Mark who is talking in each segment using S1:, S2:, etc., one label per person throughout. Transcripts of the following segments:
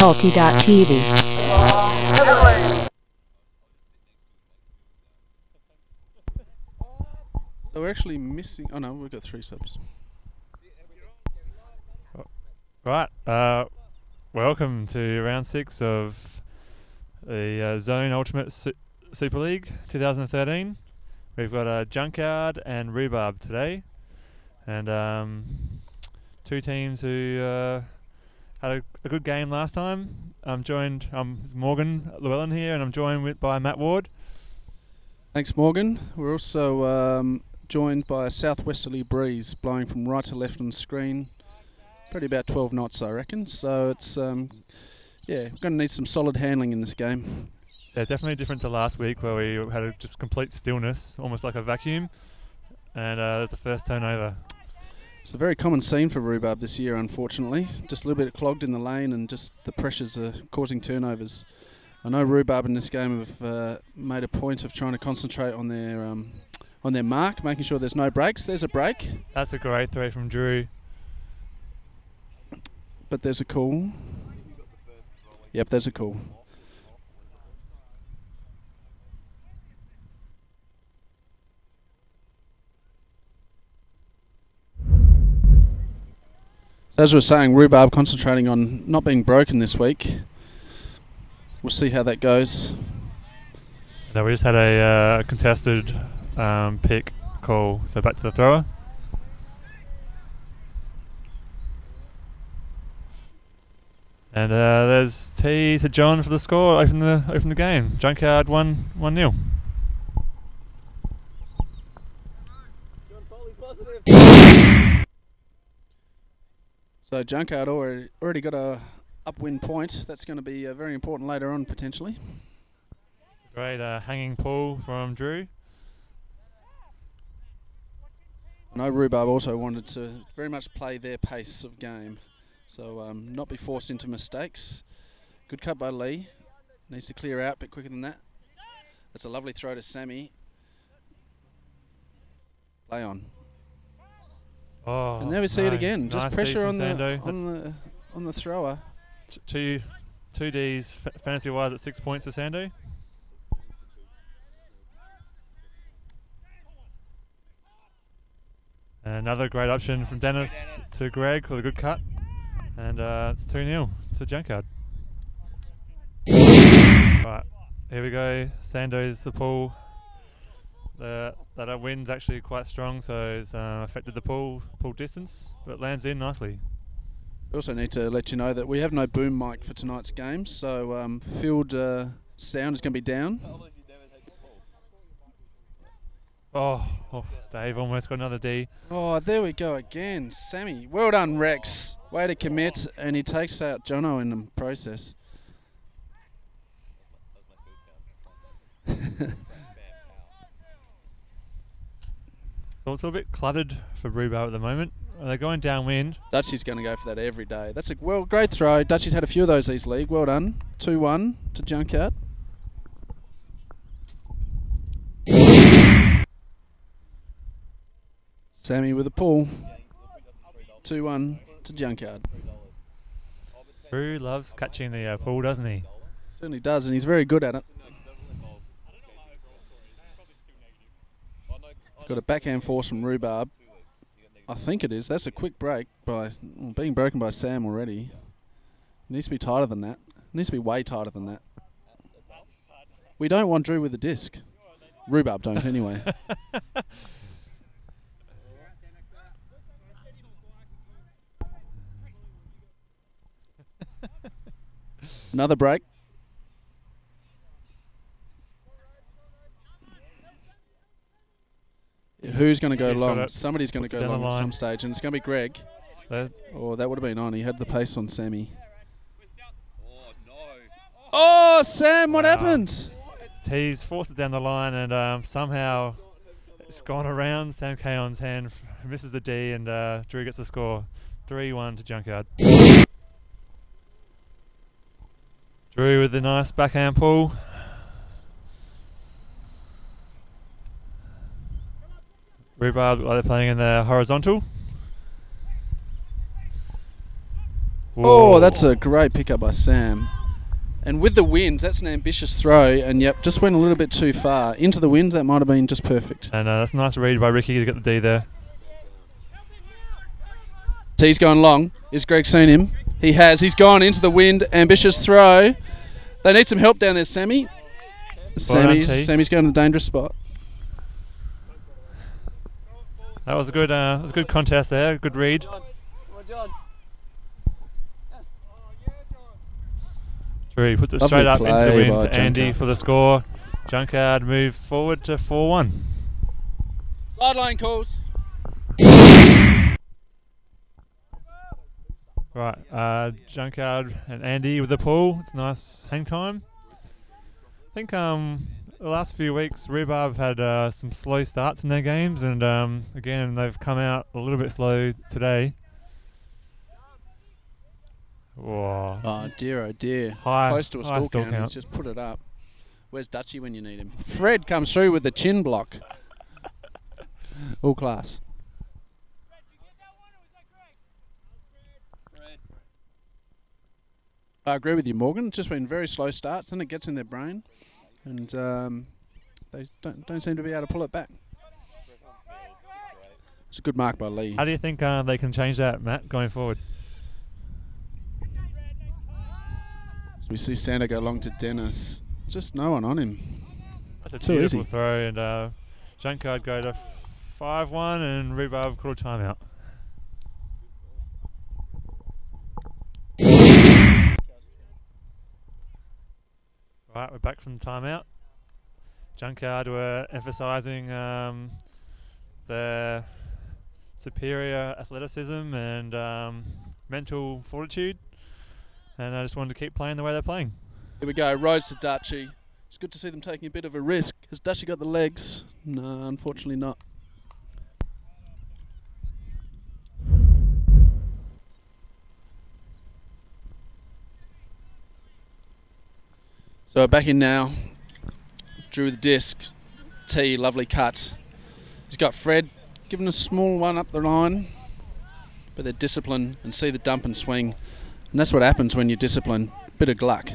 S1: ULTI.TV.
S2: So we're actually missing. Oh no, we've got 3 subs.
S3: Right, welcome to round 6 of the Zone Ultimate Super League 2013. We've got Junkyard and Rhubarb today, and 2 teams who had a good game last time. I'm Morgan Llewellyn here, and I'm joined by Matt Ward.
S2: Thanks, Morgan. We're also joined by a southwesterly breeze blowing from right to left on the screen. Probably about 12 knots, I reckon. So it's yeah, we're going to need some solid handling in this game.
S3: Yeah, definitely different to last week where we had just complete stillness, almost like a vacuum, and there's the first turnover.
S2: It's a very common scene for Rhubarb this year, unfortunately. Just a little bit clogged in the lane, and just the pressures are causing turnovers. I know Rhubarb in this game have made a point of trying to concentrate on their mark, making sure there's no breaks. There's a break.
S3: That's a great throw from Drew.
S2: But there's a call. Yep, there's a call. So as we were saying, Rhubarb concentrating on not being broken this week. We'll see how that goes.
S3: No, we just had a contested pick call, so back to the thrower. And there's T to John for the score. Open the game. Junkyard 1-0.
S2: So Junkyard already got a upwind point. That's going to be very important later on potentially.
S3: Great hanging pull from Drew.
S2: I know Rhubarb also wanted to very much play their pace of game. So not be forced into mistakes. Good cut by Lee. Needs to clear out a bit quicker than that. That's a lovely throw to Sammy. Play on.
S3: Oh,
S2: and there we see it again.
S3: Nice
S2: Just pressure on
S3: Sando.
S2: the thrower.
S3: Two Ds fantasy wise at 6 points for Sando. Another great option from Dennis to Greg with a good cut. And it's 2-0 to Junkyard. Right, here we go. Sando's the pull. That wind's actually quite strong, so it's affected the pull distance, but lands in nicely.
S2: We also need to let you know that we have no boom mic for tonight's game, so field sound is going to be down.
S3: Oh, Dave almost got another D.
S2: Oh, there we go again. Sammy, well done, Rex. Way to commit, and he takes out Jono in the process.
S3: So it's a bit cluttered for Rhubarb at the moment. They're going downwind.
S2: Dutchy's going to go for that every day. That's a great throw. Dutchy's had a few of those this league. Well done. 2-1 to Junkyard. Sammy with a pull. 2-1 to Junkyard.
S3: Drew loves catching the pull, doesn't he?
S2: Certainly does, and he's very good at it. Got a backhand force from Rhubarb. I think it is. That's a quick break being broken by Sam already. It needs to be tighter than that. It needs to be way tighter than that. We don't want Drew with the disc. Rhubarb don't anyway. Another break. Who's going to go long? Somebody's going to go long at some stage, and it's going to be Greg. Oh, that would have been on. He had the pace on Sammy. Oh, Sam, what happened?
S3: He's forced it down the line, and somehow it's gone around Sam Kaon's hand, misses the D, and Drew gets the score. 3-1 to Junkyard. Drew with the nice backhand pull. Rhubarb, they're playing in the horizontal.
S2: Oh, that's a great pickup by Sam. And with the wind, that's an ambitious throw. And yep, just went a little bit too far. Into the wind, that might have been just perfect.
S3: And that's a nice read by Ricky to get the D there.
S2: T's going long. Is Greg seen him? He has. He's gone into the wind. Ambitious throw. They need some help down there, Sammy. Sammy's going to a dangerous spot.
S3: That was a good contest there. Good read. He puts it straight up into the wind to Andy for the score. Junkyard move forward to 4-1.
S2: Sideline calls.
S3: Right, Junkyard and Andy with the pull. It's nice hang time. I think the last few weeks Rhubarb had some slow starts in their games, and again they've come out a little bit slow today. Whoa.
S2: Oh dear, oh dear.
S3: Close
S2: to a stall count. He's just put it up. Where's Dutchie when you need him? Fred comes through with the chin block. All class. I agree with you, Morgan. It's just been very slow starts, then it gets in their brain, and they don't seem to be able to pull it back. It's a good mark by Lee.
S3: How do you think they can change that, Matt, going forward?
S2: We see Sander go long to Dennis. Just no one on him.
S3: That's a
S2: too
S3: beautiful
S2: easy.
S3: throw, and Junkyard go to 5-1, and Rhubarb call a timeout. Right, we're back from the timeout. Junkyard were emphasising their superior athleticism and mental fortitude, and I just wanted to keep playing the way they're playing.
S2: Here we go, Rose to Dutchie. It's good to see them taking a bit of a risk. Has Dutchie got the legs? No, unfortunately not. So back in now. Drew with the disc. T, lovely cut. He's got Fred giving a small one up the line, but they're disciplined and see the dump and swing. And that's what happens when you're disciplined. Bit of gluck.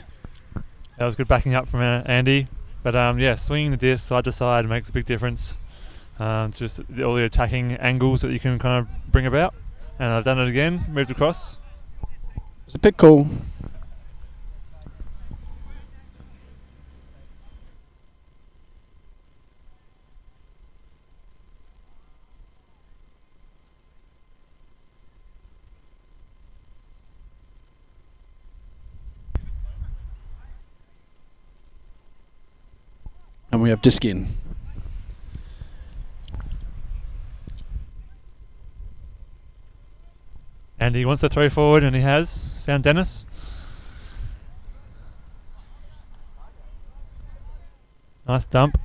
S3: That was good backing up from Andy. But yeah, swinging the disc side to side makes a big difference. It's just all the attacking angles that you can kind of bring about. And I've done it again, moved across.
S2: It's a bit cool. And we have disc in.
S3: And he wants to throw forward, and he has found Dennis. Nice dump.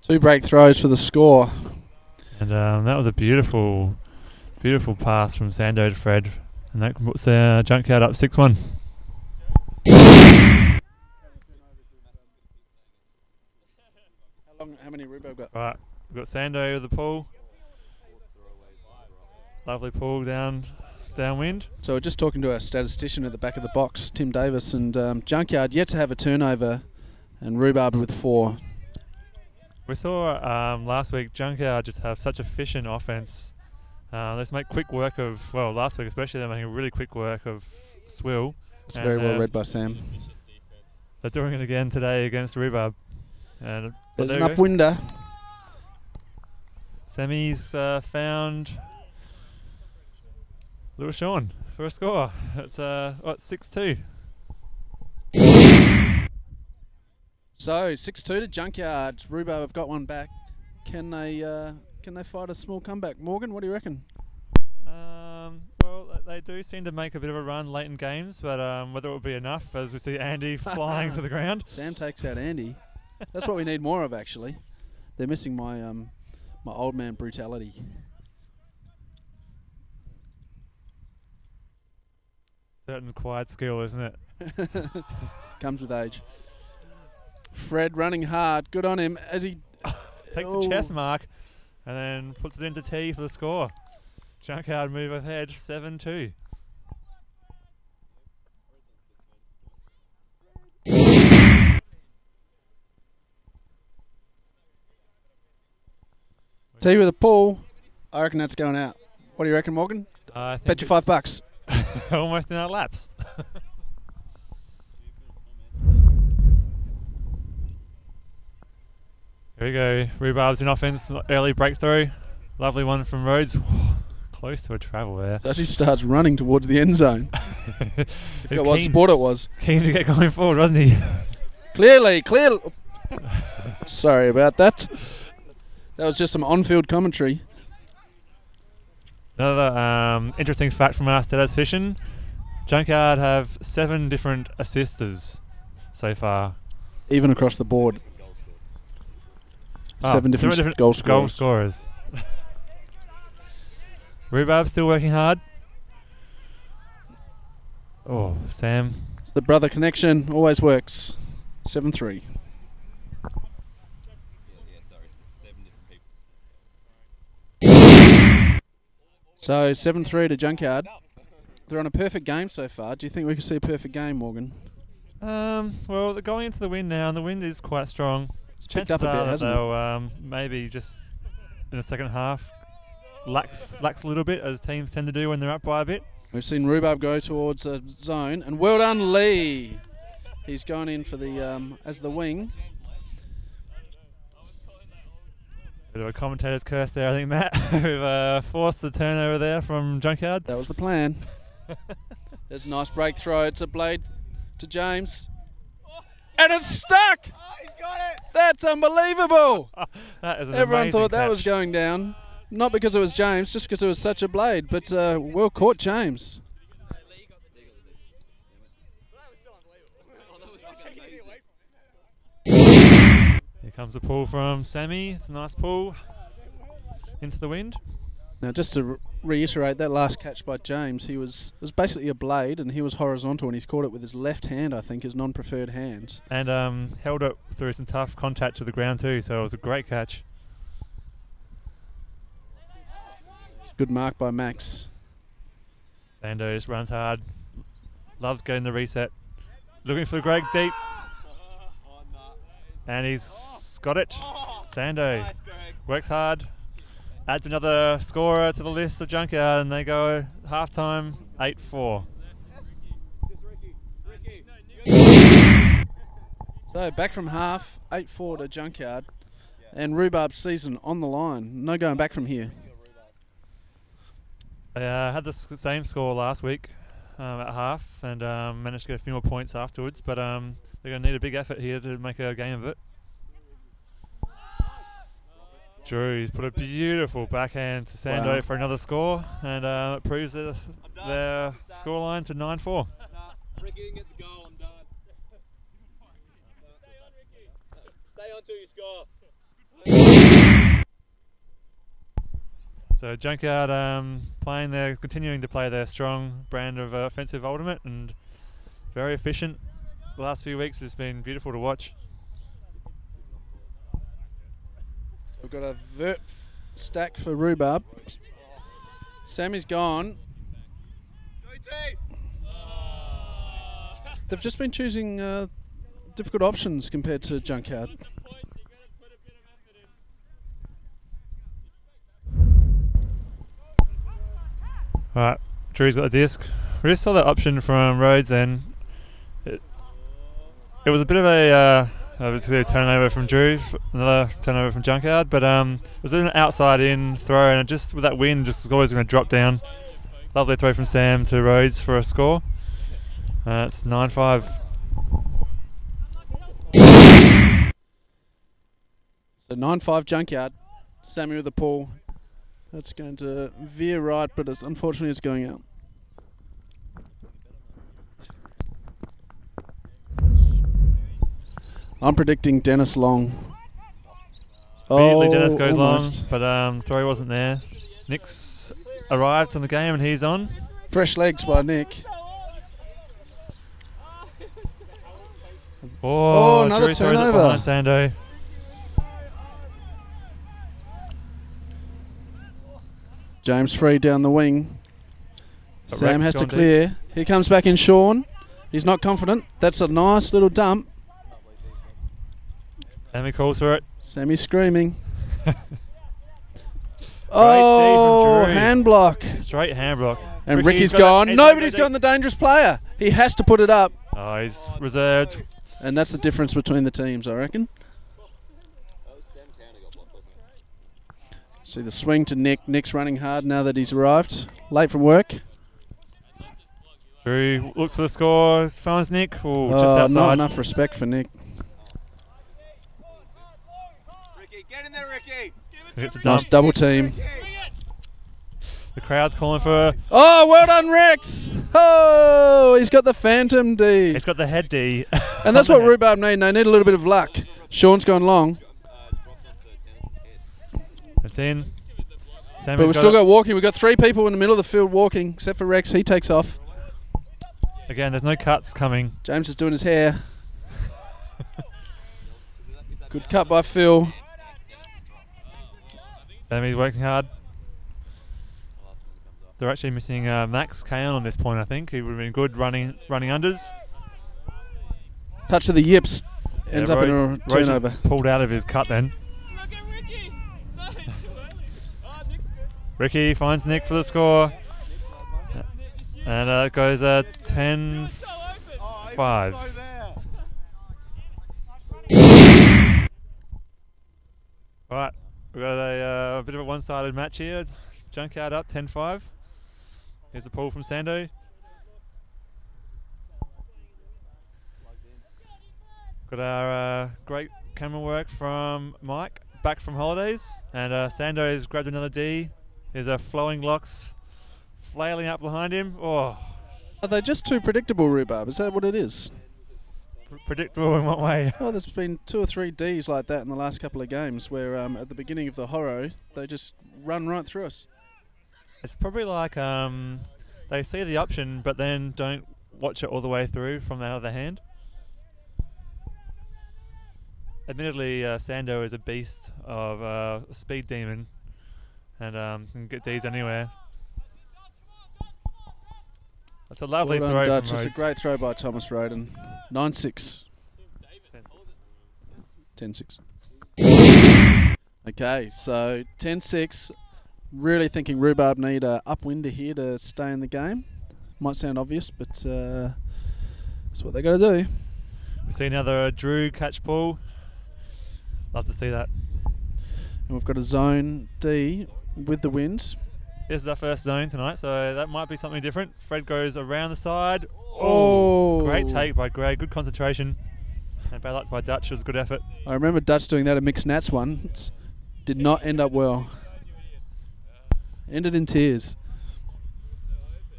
S2: Two break throws for the score.
S3: And that was a beautiful pass from Sando to Fred. And that puts Junkyard up 6-1.
S2: How many Rhubarb got?
S3: Right, we've got Sando with the pull. Lovely pull downwind.
S2: So we're just talking to our statistician at the back of the box, Tim Davis, and Junkyard yet to have a turnover, and Rhubarb with 4.
S3: We saw last week Junkyard just have such efficient offense. Let's make quick work of, well, last week especially, they're making really quick work of Swill.
S2: It's very well read by Sam.
S3: They're doing it again today against Rhubarb. And
S2: there's an upwinder.
S3: Sammy's found Little Sean for a score. It's 6-2.
S2: So 6-2 to Junkyard. Rhubarb have got one back. Can they fight a small comeback? Morgan, what do you reckon?
S3: Well, they do seem to make a bit of a run late in games, but whether it will be enough, as we see Andy flying to the ground.
S2: Sam takes out Andy. That's what we need more of, actually. They're missing my my old man brutality.
S3: Certain quiet skill, isn't it?
S2: Comes with age. Fred running hard. Good on him as he
S3: takes the chest mark and then puts it into tee for the score. Junkyard move ahead 7-2.
S2: Tee with a pull. I reckon that's going out. What do you reckon, Morgan? Bet you $5.
S3: Almost in our laps. Here we go. Rhubarb's in offense. Early breakthrough. Lovely one from Rhodes. Close to a travel there.
S2: So actually starts running towards the end zone. I forgot what sport it was.
S3: Keen to get going forward, wasn't he?
S2: Clearly. Sorry about that. That was just some on-field commentary.
S3: Another interesting fact from our statistician, Junkyard have 7 different assisters so far.
S2: Even across the board. 7 different goal scorers.
S3: Rhubarb still working hard. Oh, Sam.
S2: It's the brother connection, always works. 7-3. So 7-3 to Junkyard. They're on a perfect game so far. Do you think we can see a perfect game, Morgan?
S3: Well, they're going into the wind now, and the wind is quite strong.
S2: It's picked up a bit, hasn't
S3: it? Maybe just in the second half lax a little bit, as teams tend to do when they're up by a bit.
S2: We've seen Rhubarb go towards a zone, and well done, Lee. He's gone in for the as the wing.
S3: Bit of a commentator's curse there, I think, Matt. We've forced the turnover there from Junkyard.
S2: That was the plan. There's a nice break throw. It's a blade to James. And it's stuck!
S1: Oh, he's got it!
S2: That's unbelievable!
S3: That is an
S2: Everyone thought that
S3: catch.
S2: was going down. Not because it was James, just because it was such a blade. But well caught, James.
S3: Here comes the pull from Sammy. It's a nice pull into the wind.
S2: Now, just to reiterate, that last catch by James, it was basically a blade, and he was horizontal, and he's caught it with his left hand, I think, his non-preferred hand.
S3: And held it through some tough contact to the ground too, so it was a great catch.
S2: It's a good mark by Max.
S3: Sando just runs hard. Loves getting the reset. Looking for Greg deep. And he's got it. Sando works hard. Adds another scorer to the list of Junkyard, and they go half-time 8-4.
S2: So back from half, 8-4 to Junkyard, and Rhubarb's season on the line. No going back from here.
S3: They had the same score last week at half, and managed to get a few more points afterwards, but they're going to need a big effort here to make a game of it. Drew's put a beautiful backhand to Sando for another score, and it proves their scoreline to 9-4.
S1: Ricky didn't get the goal, I'm done. Stay on till you score.
S3: So Junkyard continuing to play their strong brand of offensive ultimate, and very efficient. The last few weeks has been beautiful to watch.
S2: We've got a vert stack for Rhubarb. Sammy's gone. They've just been choosing difficult options compared to Junkyard.
S3: Alright, Drew's got a disc. We just saw that option from Rhodes, and it was a bit of a obviously a turnover from Drew, another turnover from Junkyard, but it was an outside-in throw, and it just with that wind, just was always going to drop down. Lovely throw from Sam to Rhodes for a score. It's 9-5.
S2: So 9-5 Junkyard. Sammy with the pull. That's going to veer right, but unfortunately it's going out. I'm predicting Dennis long.
S3: Immediately Dennis goes
S2: almost
S3: long, but throw wasn't there. Nick's arrived on the game, and he's on.
S2: Fresh legs by Nick.
S3: Oh,
S2: another
S3: Drew throws it
S2: turnover.
S3: behind Sando.
S2: James free down the wing.
S3: But
S2: Sam
S3: Rex
S2: has to
S3: gone
S2: clear. Here comes back in Sean. He's not confident. That's a nice little dump.
S3: Sammy calls for it.
S2: Sammy's screaming.
S3: D
S2: Oh,
S3: from Drew.
S2: hand block.
S3: Straight hand block.
S2: And
S3: Ricky's
S2: Ricky's gone.
S3: it.
S2: Nobody's gone the dangerous player. He has to put it up.
S3: Oh, he's reserved.
S2: And that's the difference between the teams, I reckon. See the swing to Nick. Nick's running hard now that he's arrived. Late from work.
S3: Drew looks for the score. Finds Nick. Oh, just
S2: Oh,
S3: outside.
S2: not enough respect for Nick.
S1: Ricky, get in there, Ricky.
S3: So it's a
S2: Nice
S3: dump.
S2: double team.
S3: The crowd's calling for.
S2: Oh, well done, Rex. Oh, he's got the Phantom D.
S3: He's got the head D.
S2: And that's what Rhubarb need. They need a little bit of luck. Sean's gone long.
S3: It's in.
S2: But we've still got walking. We've got 3 people in the middle of the field walking, except for Rex. He takes off.
S3: Again, there's no cuts coming.
S2: James is doing his hair. Good cut by Phil.
S3: Sammy's working hard. They're actually missing Max Kayon on this point, I think. He would have been good running unders.
S2: Touch to the yips. Ends up in a
S3: Rose
S2: turnover.
S3: just pulled out of his cut then. Ricky finds Nick for the score. And it goes 10-5. Right, we've got a bit of a one-sided match here. Junkyard up 10-5. Here's a pull from Sando. Got our great camera work from Mike, back from holidays. And Sando has grabbed another D. There's a flowing locks flailing up behind him. Oh,
S2: Are they just too predictable, Rhubarb? Is that what it is?
S3: predictable in what way?
S2: Well, there's been 2 or 3 Ds like that in the last couple of games where at the beginning of the horror, they just run right through us.
S3: It's probably like they see the option but then don't watch it all the way through from the other hand. Admittedly, Sando is a beast of a speed demon and can get Ds anywhere. That's a lovely
S2: Well
S3: throw
S2: done, Dutch.
S3: from
S2: It's
S3: Rhodes.
S2: a great throw by Thomas Roden. 9-6. 10-6. Okay, so 10-6. Really thinking Rhubarb need a upwinder here to stay in the game. Might sound obvious, but that's what they got to do.
S3: We see another Drew catch pull. Love to see that.
S2: And we've got a zone D with the wind.
S3: This is our first zone tonight, so that might be something different. Fred goes around the side.
S2: Oh!
S3: Great take by Gray, good concentration. And bad luck by Dutch, it was a good effort.
S2: I remember Dutch doing that at Mixed Nats once. Did not end up well. Ended in tears.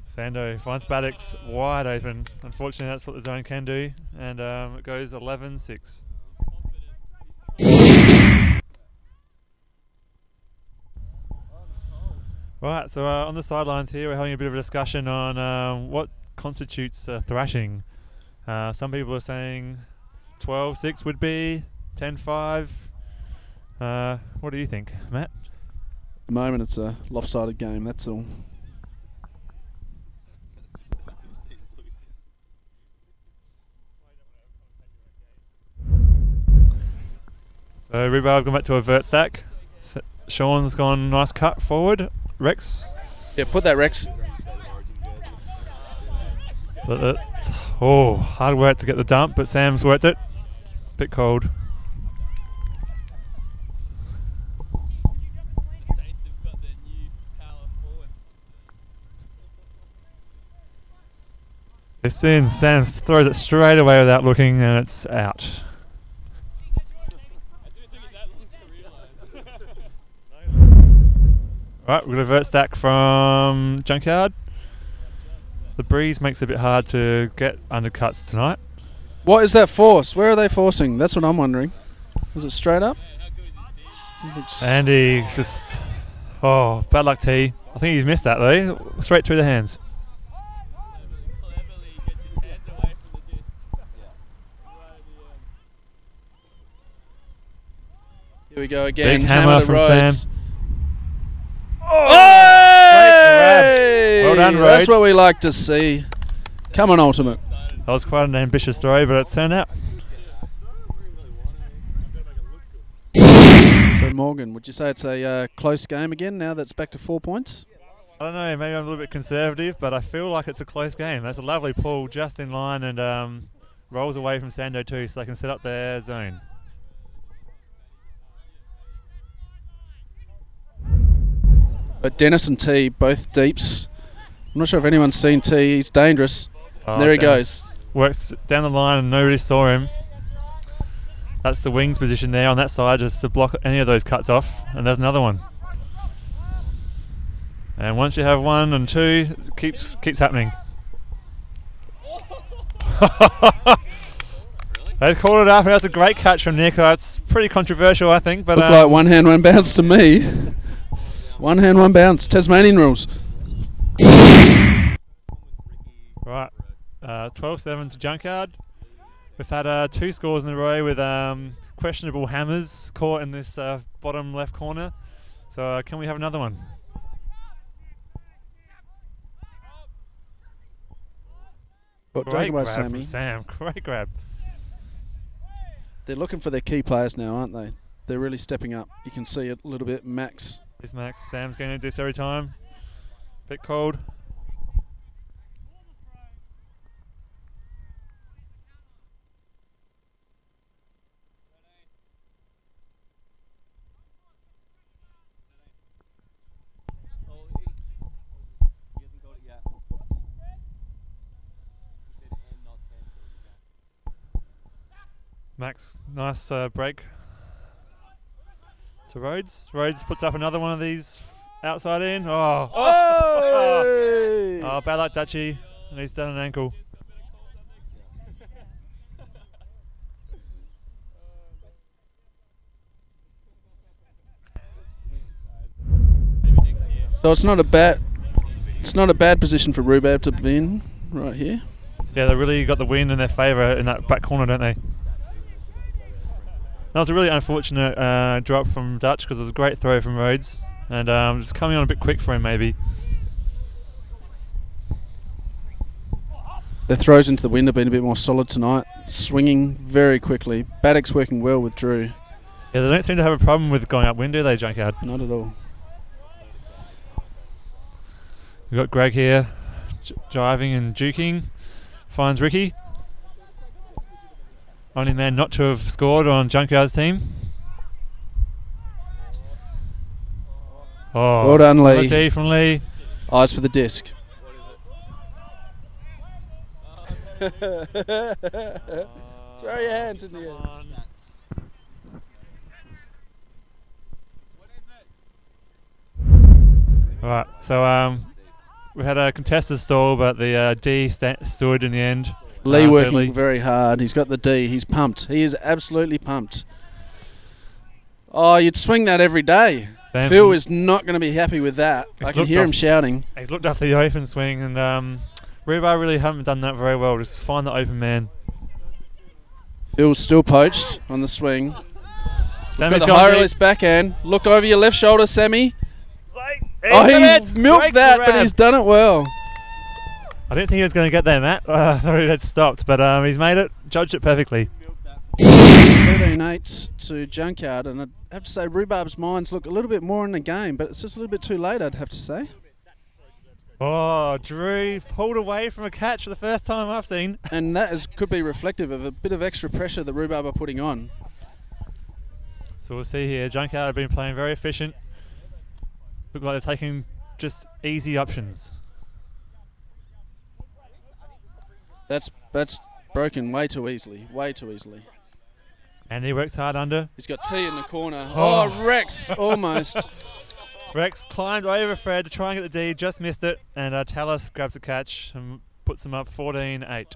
S3: Sando finds Baddocks wide open. Unfortunately, that's what the zone can do. And it goes 11-6. Right, so on the sidelines here, we're having a bit of a discussion on what constitutes thrashing. Some people are saying 12-6 would be, 10-5. What do you think, Matt?
S2: At the moment, it's a lopsided game, that's all.
S3: So Rhubarb gone back to a vert stack. Sean's gone nice cut forward. Rex.
S2: Yeah, put that, Rex.
S3: But it's, hard work to get the dump, but Sam's worked it. Bit cold. It's in. Sam throws it straight away without looking, and it's out. Right, we've got a vert stack from Junkyard. The breeze makes it a bit hard to get undercuts tonight.
S2: What is that force? Where are they forcing? That's what I'm wondering. Was it straight up?
S3: Andy just, bad luck T. I think he's missed that though. Straight through the hands.
S2: Here we go again.
S3: Big hammer
S2: to
S3: from
S2: Rhodes.
S3: Sam.
S2: Oh!
S3: done, Rhodes.
S2: That's what we like to see. Come on, Ultimate.
S3: That was quite an ambitious throw, but it's turned out.
S2: So Morgan, would you say it's a close game again now that it's back to 4 points?
S3: I don't know, maybe I'm a little bit conservative, but I feel like it's a close game. That's a lovely pull just in line and rolls away from Sando too, so they can set up their zone.
S2: But Dennis and T, both deeps. I'm not sure if anyone's seen T. He's dangerous.
S3: Oh,
S2: there he
S3: Dennis
S2: goes.
S3: Works down the line and nobody saw him. That's the wings position there on that side, just to block any of those cuts off. And there's another one. And once you have 1 and 2, it keeps happening. They called it up, and that's a great catch from Nick. That's pretty controversial, I think. But
S2: looked like one hand, one bounce to me. One hand, one bounce. Tasmanian rules.
S3: Right, 12-7 to Junkyard. We've had 2 scores in a row with questionable hammers caught in this bottom left corner. So can we have another one?
S2: Great grab
S3: Sammy.
S2: Sammy.
S3: Sam, great grab.
S2: They're looking for their key players now, aren't they? They're really stepping up. You can see it a little bit. Max.
S3: Here's Max. Sam's going to do this every time. Bit cold. Max, nice break to Rhodes. Rhodes puts up another one of these outside in. Oh, oh, bad luck, Dutchy. And he's done an ankle.
S2: So it's not a bad position for Rhubarb to be in right here.
S3: Yeah, they really got the win in their favour in that back corner, don't they? That was a really unfortunate drop from Dutch because it was a great throw from Rhodes and just coming on a bit quick for him maybe.
S2: The throws into the wind have been a bit more solid tonight, swinging very quickly. Baddock's working well with Drew.
S3: Yeah, they don't seem to have a problem with going upwind, do they, Junkyard?
S2: Not at all.
S3: We've got Greg here, driving and juking, finds Ricky. Only man not to have scored on Junkyard's team. Oh,
S2: well done, Lee.
S3: D from Lee.
S2: Eyes for the disc. Throw your hands in the air.
S3: Alright, so we had a contested stall, but the D stood in the end.
S2: Lee working very hard. He's got the D. He's pumped. He is absolutely pumped. Oh, you'd swing that every day.
S3: Sam,
S2: Phil is not going to be happy with that. I can hear him shouting.
S3: He's looked after the open swing, and Rhubarb really haven't done that very well. Just find the open man.
S2: Phil's still poached on the swing.
S3: Sammy's
S2: got the high release backhand. Look over your left shoulder, Sammy.
S3: Oh,
S2: he milked that, but he's done it well.
S3: I didn't think he was going to get there, Matt. I thought it had stopped, but he's made it, judged it perfectly.
S2: 13-8 to Junkyard, and I'd have to say Rhubarb's minds look a little bit more in the game, but it's just a little bit too late, I'd have to say.
S3: Oh, Drew pulled away from a catch for the first time I've seen.
S2: And that could be reflective of a bit of extra pressure that Rhubarb are putting on.
S3: So we'll see here. Junkyard have been playing very efficient. Look like they're taking just easy options.
S2: That's broken way too easily. Way too easily.
S3: And he works hard under.
S2: He's got T in the corner. Oh, Rex, almost.
S3: Rex climbed over Fred to try and get the D, just missed it, and Tallis grabs the catch and puts them up 14-8.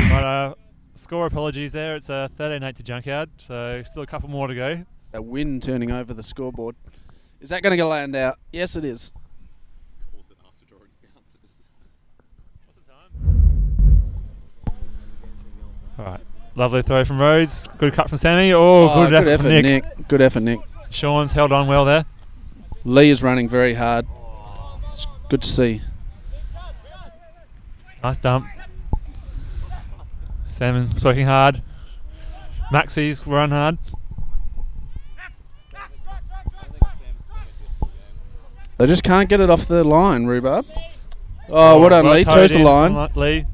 S3: But score apologies there. It's 13-8 to Junkyard, so still a couple more to go.
S2: A win turning over the scoreboard. Is that going to land out? Yes, it is.
S3: Alright, lovely throw from Rhodes. Good cut from Sammy. Oh, good effort from Nick.
S2: Good effort, Nick.
S3: Sean's held on well there.
S2: Lee is running very hard. It's good to see.
S3: Nice dump. Salmon's working hard. Maxie's run hard.
S2: They just can't get it off the line, Rhubarb. Oh, well done, Lee. Toes the line.
S3: Lee.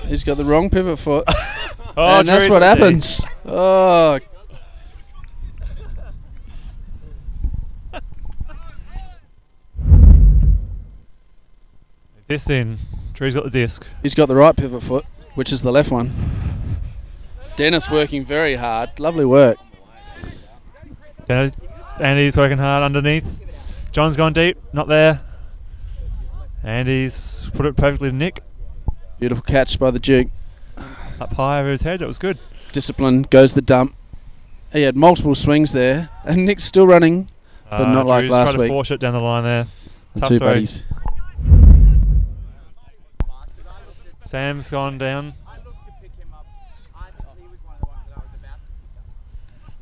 S2: He's got the wrong pivot foot.
S3: Oh,
S2: and that's what happens. Oh.
S3: Disc in. Drew's got the disc.
S2: He's got the right pivot foot, which is the left one. Dennis working very hard. Lovely work.
S3: Andy's working hard underneath. John's gone deep. Not there. Andy's put it perfectly to Nick.
S2: Beautiful catch by the Duke.
S3: Up high over his head. That was good.
S2: Discipline. Goes the dump. He had multiple swings there. And Nick's still running, but not like
S3: Drew's
S2: last
S3: tried to
S2: week.
S3: force it down the line there.
S2: The
S3: Tough
S2: two
S3: throw.
S2: buddies.
S3: Sam's gone down.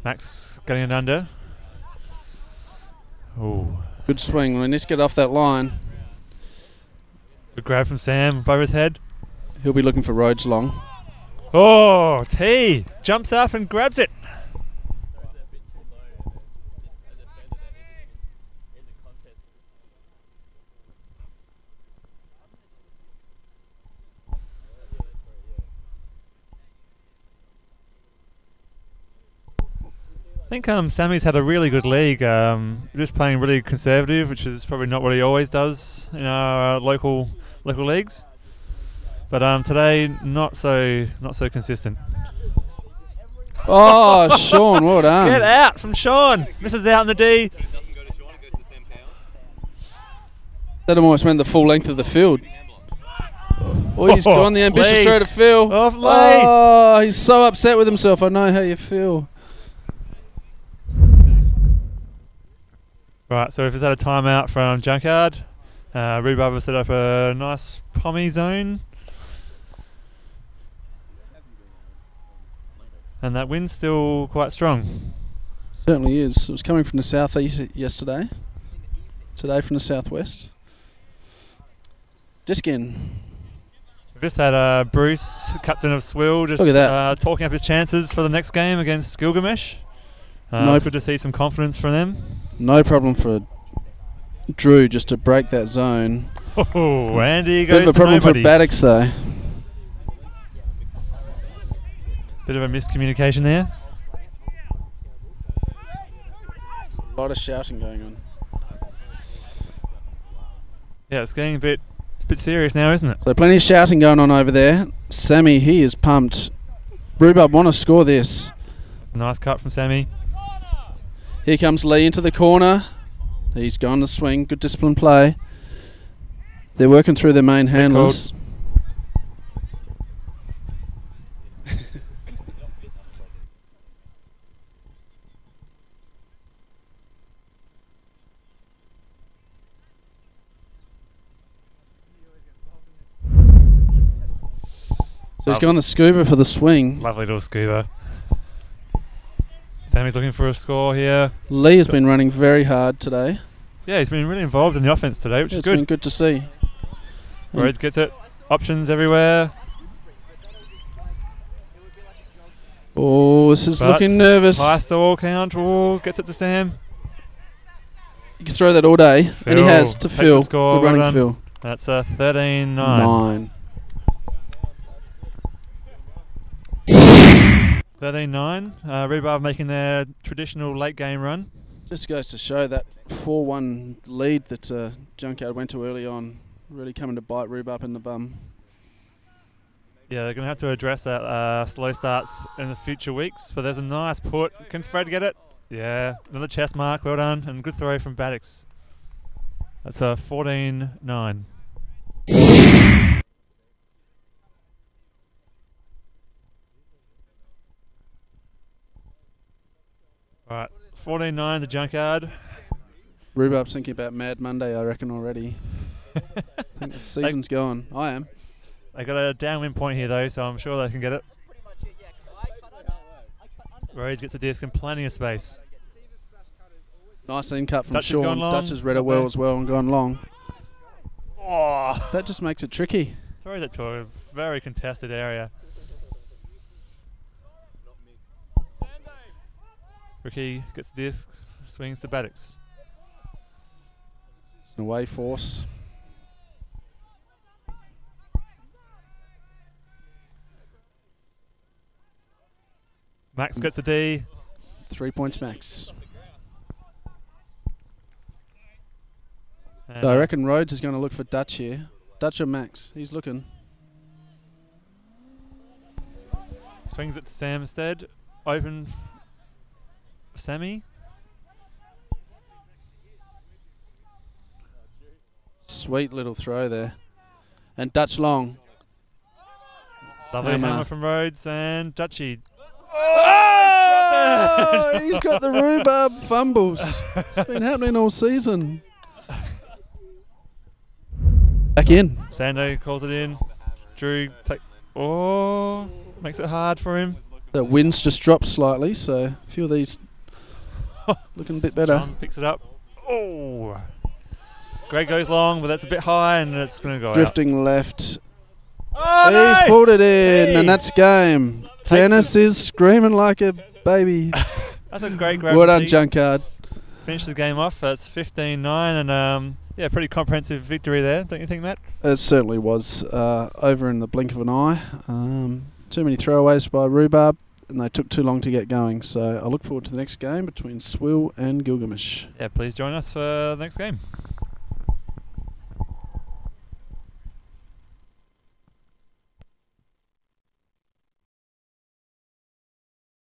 S3: Max getting it under. Ooh.
S2: Good swing. We need to get off that line.
S3: Good grab from Sam above his head.
S2: He'll be looking for Rhodes long.
S3: Oh, T jumps up and grabs it. I think Sammy's had a really good league. Just playing really conservative, which is probably not what he always does in our local leagues. But today, not so consistent.
S2: Oh, Sean, well done.
S3: Get out from Sean. Misses out in the D.
S2: That almost went the full length of the field. Oh, he's gone the ambitious throw to Phil.
S3: Off Lee.
S2: Oh, he's so upset with himself. I know how you feel.
S3: Right, so if it's at a timeout from Junkyard, Rhubarb will set up a nice pommy zone. And that wind's still quite strong.
S2: Certainly is. It was coming from the southeast yesterday. Today from the southwest. Disc in.
S3: We've just had Bruce, captain of Swill, just
S2: Look at that.
S3: talking up his chances for the next game against Gilgamesh. It's good to see some confidence from them.
S2: No problem for Drew just to break that zone.
S3: Oh, Andy goes
S2: Bit of a
S3: to
S2: problem
S3: nobody.
S2: for Baddocks though.
S3: Bit of a miscommunication there.
S2: A lot of shouting going on.
S3: Yeah, it's getting a bit serious now, isn't it?
S2: So plenty of shouting going on over there. Sammy, he is pumped. Rhubarb want to score this.
S3: It's a nice cut from Sammy.
S2: Here comes Lee into the corner. He's gone to swing. Good disciplined play. They're working through their main handlers. So he's gone the scuba for the swing.
S3: Lovely little scuba. Sammy's looking for a score here.
S2: Lee has been running very hard today.
S3: Yeah, he's been really involved in the offense today, which is
S2: It's
S3: good.
S2: been good to see.
S3: Rhodes gets it. Options everywhere.
S2: Oh, this is
S3: But
S2: looking nervous.
S3: High stall count. Oh, gets it to Sam.
S2: You can throw that all day. And he has to
S3: takes
S2: Phil.
S3: the score,
S2: Good running
S3: well done.
S2: Phil.
S3: That's a 13-9.
S2: 9.
S3: 13-9. Rhubarb making their traditional late game run.
S2: Just goes to show that 4-1 lead that Junkyard went to early on really coming to bite Rhubarb in the bum.
S3: Yeah, they're going to have to address that slow starts in the future weeks. But there's a nice put. Can Fred get it? Yeah, another chest mark. Well done. And good throw from Baddocks. That's a 14-9. Alright, 14-9 to Junkyard.
S2: Rhubarb's thinking about Mad Monday, I reckon, already. I think the season's gone. I am.
S3: They got a downwind point here though, so I'm sure they can get it. Rhodes gets a disc and plenty of space.
S2: Nice in cut from
S3: Dutch has gone
S2: Sean.
S3: long.
S2: Dutch has read it
S3: Not
S2: well
S3: bad.
S2: as well and gone long.
S3: Oh,
S2: That just makes it tricky.
S3: throws it to a very contested area. Ricky gets the disc, swings to Baddocks.
S2: It's an away force.
S3: Max gets the D.
S2: 3 points max.
S3: And
S2: So I reckon Rhodes is going to look for Dutch here. Dutch or Max? He's looking.
S3: swings it to Sam instead. Open Sammy.
S2: Sweet little throw there. And Dutch long.
S3: Lovely hammer from Rhodes and Dutchy.
S2: Oh, he's got the rhubarb fumbles. It's been happening all season. Back in.
S3: Sando calls it in. Drew makes it hard for him.
S2: The wind's just dropped slightly, so a few of these looking a bit better.
S3: John picks it up. Oh! Greg goes long, but that's a bit high and it's going to go
S2: Drifting left.
S3: out.
S2: He's pulled it in,
S3: Hey.
S2: and that's game. Dennis is screaming like a baby.
S3: That's a great grab.
S2: Well done, Junkyard.
S3: Finish the game off. That's 15-9 and yeah, pretty comprehensive victory there, don't you think, Matt?
S2: It certainly was over in the blink of an eye. Too many throwaways by Rhubarb, and they took too long to get going. So I look forward to the next game between Swill and Gilgamesh.
S3: Yeah, please join us for the next game.